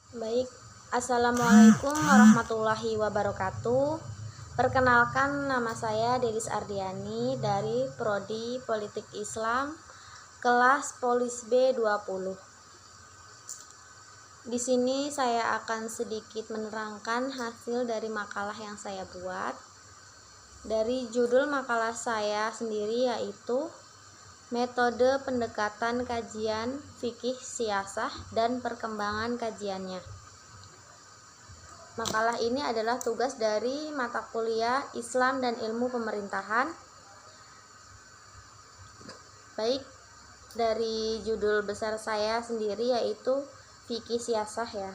Baik, Assalamualaikum warahmatullahi wabarakatuh. Perkenalkan, nama saya Delis Ardiani dari Prodi Politik Islam, kelas Polis B20. Di sini saya akan sedikit menerangkan hasil dari makalah yang saya buat. Dari judul makalah saya sendiri yaitu Metode Pendekatan Kajian Fikih Siyasah dan Perkembangan Kajiannya. Makalah ini adalah tugas dari mata kuliah Islam dan Ilmu Pemerintahan. Baik, dari judul besar saya sendiri yaitu Fikih Siyasah ya.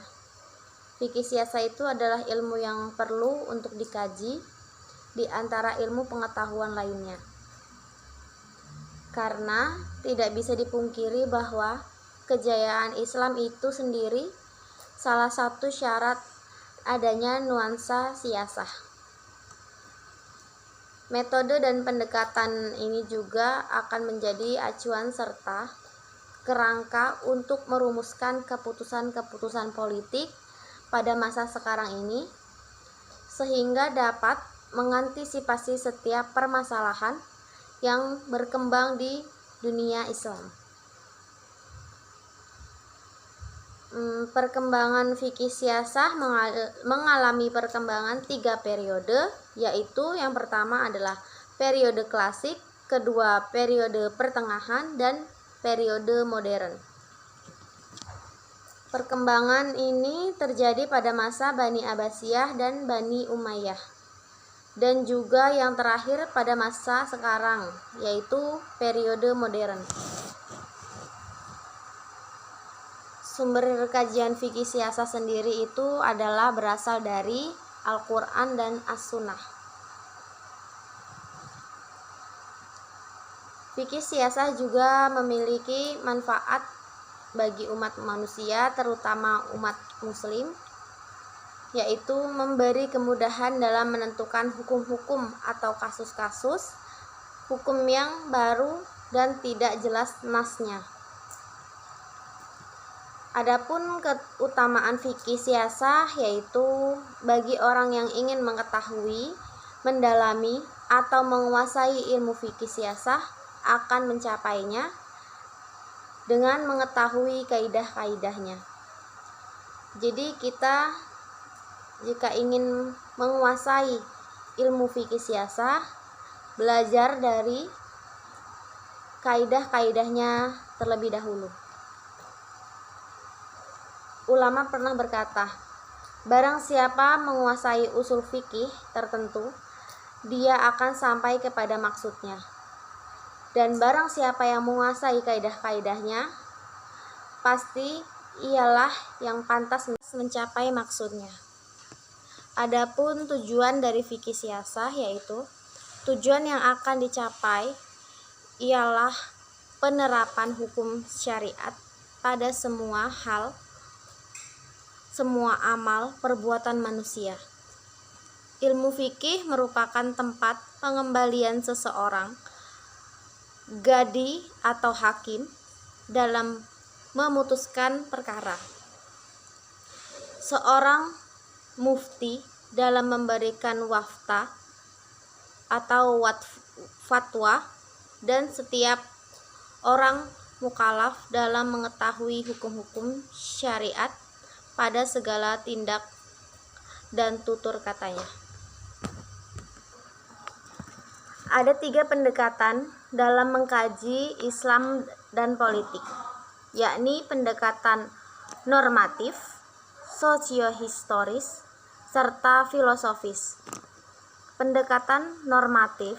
Fikih Siyasah itu adalah ilmu yang perlu untuk dikaji di antara ilmu pengetahuan lainnya. Karena tidak bisa dipungkiri bahwa kejayaan Islam itu sendiri salah satu syarat adanya nuansa siyasah. Metode dan pendekatan ini juga akan menjadi acuan serta kerangka untuk merumuskan keputusan-keputusan politik pada masa sekarang ini, sehingga dapat mengantisipasi setiap permasalahan yang berkembang di dunia Islam. Perkembangan fikih siyasah mengalami perkembangan 3 periode, yaitu yang pertama adalah periode klasik, kedua periode pertengahan, dan periode modern. Perkembangan ini terjadi pada masa Bani Abbasiyah dan Bani Umayyah, dan juga yang terakhir pada masa sekarang, yaitu periode modern. Sumber kajian fikih siyasah sendiri itu adalah berasal dari Al-Quran dan As-Sunnah. Fikih siyasah juga memiliki manfaat bagi umat manusia, terutama umat muslim, yaitu memberi kemudahan dalam menentukan hukum-hukum atau kasus-kasus hukum yang baru dan tidak jelas nasnya. Adapun keutamaan fikih siyasah yaitu bagi orang yang ingin mengetahui, mendalami, atau menguasai ilmu fikih siyasah akan mencapainya dengan mengetahui kaidah-kaidahnya. Jadi kita jika ingin menguasai ilmu fikih siyasah, belajar dari kaidah-kaidahnya terlebih dahulu. Ulama pernah berkata, barang siapa menguasai usul fikih tertentu, dia akan sampai kepada maksudnya. Dan barang siapa yang menguasai kaidah-kaidahnya, pasti ialah yang pantas mencapai maksudnya. Adapun tujuan dari fikih siyasah yaitu tujuan yang akan dicapai ialah penerapan hukum syariat pada semua hal, semua amal perbuatan manusia. Ilmu fikih merupakan tempat pengembalian seseorang, gadi atau hakim, dalam memutuskan perkara. Seorang mufti dalam memberikan wafta atau fatwa, dan setiap orang mukallaf dalam mengetahui hukum-hukum syariat pada segala tindak dan tutur katanya. Ada 3 pendekatan dalam mengkaji Islam dan politik, yakni pendekatan normatif, sosiohistoris, serta filosofis. Pendekatan normatif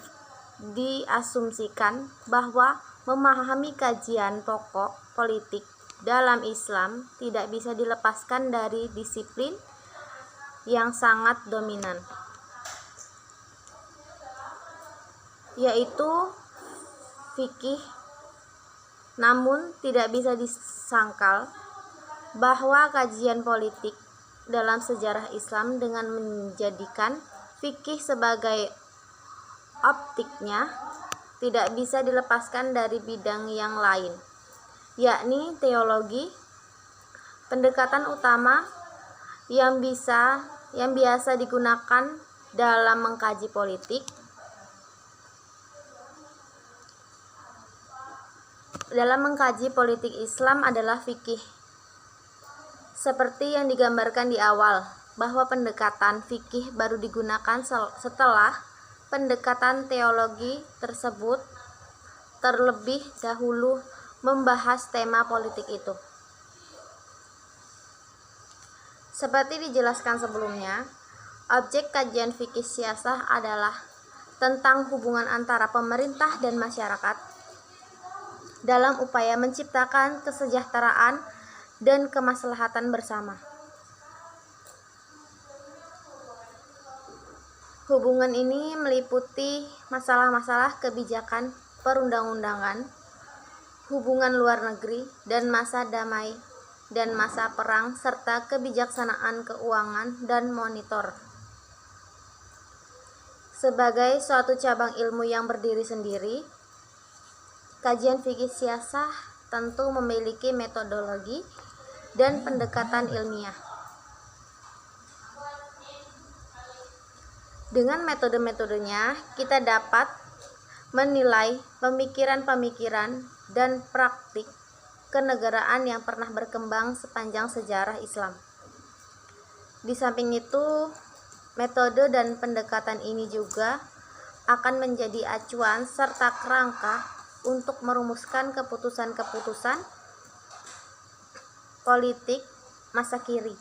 diasumsikan bahwa memahami kajian pokok politik dalam Islam tidak bisa dilepaskan dari disiplin yang sangat dominan, yaitu fikih. Namun tidak bisa disangkal bahwa kajian politik dalam sejarah Islam dengan menjadikan fikih sebagai optiknya tidak bisa dilepaskan dari bidang yang lain, yakni teologi. Pendekatan utama yang biasa digunakan dalam mengkaji politik. Dalam mengkaji politik Islam adalah fikih. Seperti yang digambarkan di awal, bahwa pendekatan fikih baru digunakan setelah pendekatan teologi tersebut terlebih dahulu membahas tema politik itu. Seperti dijelaskan sebelumnya, objek kajian fikih siasah adalah tentang hubungan antara pemerintah dan masyarakat dalam upaya menciptakan kesejahteraan dan kemaslahatan bersama. Hubungan ini meliputi masalah-masalah kebijakan perundang-undangan, hubungan luar negeri dan masa damai dan masa perang, serta kebijaksanaan keuangan dan monitor. Sebagai suatu cabang ilmu yang berdiri sendiri, kajian fikih siasah tentu memiliki metodologi dan pendekatan ilmiah. Dengan metode-metodenya, kita dapat menilai pemikiran-pemikiran dan praktik kenegaraan yang pernah berkembang sepanjang sejarah Islam. Di samping itu, metode dan pendekatan ini juga akan menjadi acuan serta kerangka untuk merumuskan keputusan-keputusan politik masa kini,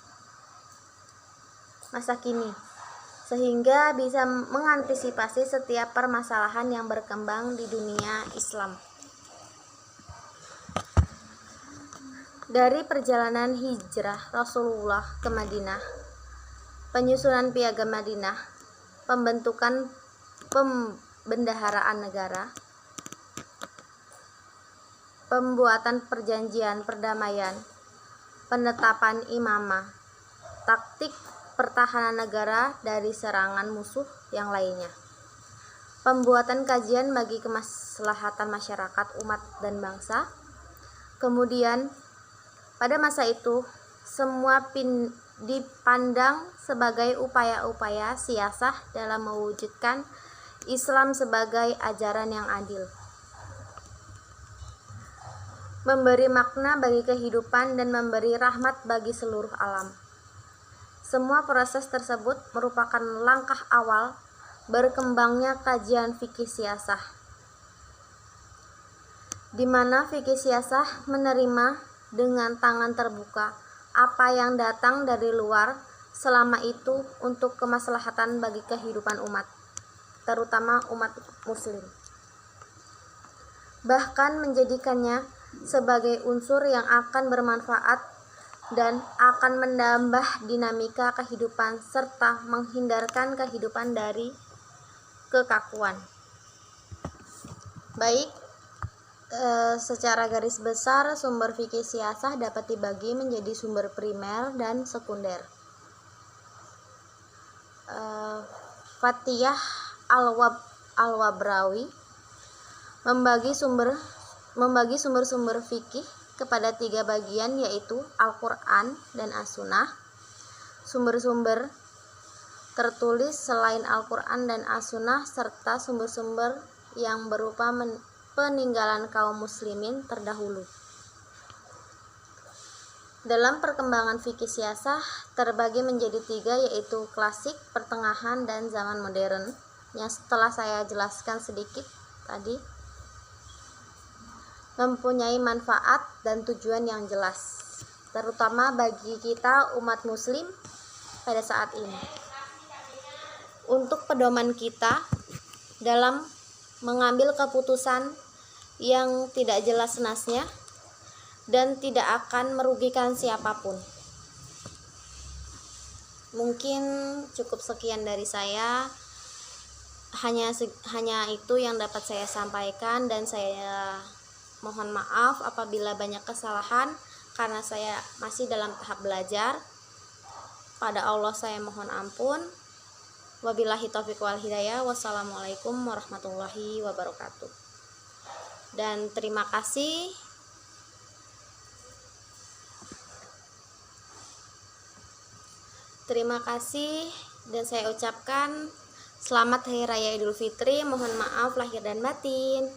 sehingga bisa mengantisipasi setiap permasalahan yang berkembang di dunia Islam. Dari perjalanan hijrah Rasulullah ke Madinah, penyusunan Piagam Madinah, pembentukan pembendaharaan negara, pembuatan perjanjian perdamaian, penetapan imamah, taktik pertahanan negara dari serangan musuh yang lainnya, pembuatan kajian bagi kemaslahatan masyarakat, umat, dan bangsa. Kemudian pada masa itu, semua dipandang sebagai upaya-upaya siasah dalam mewujudkan Islam sebagai ajaran yang adil, memberi makna bagi kehidupan dan memberi rahmat bagi seluruh alam. Semua proses tersebut merupakan langkah awal berkembangnya kajian fikih siasah, di mana fikih siasah menerima dengan tangan terbuka apa yang datang dari luar, selama itu untuk kemaslahatan bagi kehidupan umat, terutama umat muslim. Bahkan menjadikannya sebagai unsur yang akan bermanfaat dan akan menambah dinamika kehidupan serta menghindarkan kehidupan dari kekakuan. Baik, secara garis besar sumber fikih siasah dapat dibagi menjadi sumber primer dan sekunder. Fatiyah Al-Wabrawi membagi sumber-sumber fikih kepada 3 bagian, yaitu Al-Quran dan As-Sunnah. Sumber-sumber tertulis selain Al-Quran dan As-Sunnah, serta sumber-sumber yang berupa peninggalan kaum muslimin terdahulu. Dalam perkembangan fikih siasah terbagi menjadi 3, yaitu klasik, pertengahan, dan zaman modern, yang setelah saya jelaskan sedikit tadi, mempunyai manfaat dan tujuan yang jelas, terutama bagi kita umat muslim pada saat ini, untuk pedoman kita dalam mengambil keputusan yang tidak jelas nasnya dan tidak akan merugikan siapapun. Mungkin cukup sekian dari saya. Hanya itu yang dapat saya sampaikan, dan saya mohon maaf apabila banyak kesalahan karena saya masih dalam tahap belajar. Pada Allah saya mohon ampun. Wabillahi taufiq wal hidayah. Wassalamualaikum warahmatullahi wabarakatuh. Dan terima kasih. Terima kasih dan saya ucapkan selamat Hari Raya Idul Fitri. Mohon maaf lahir dan batin.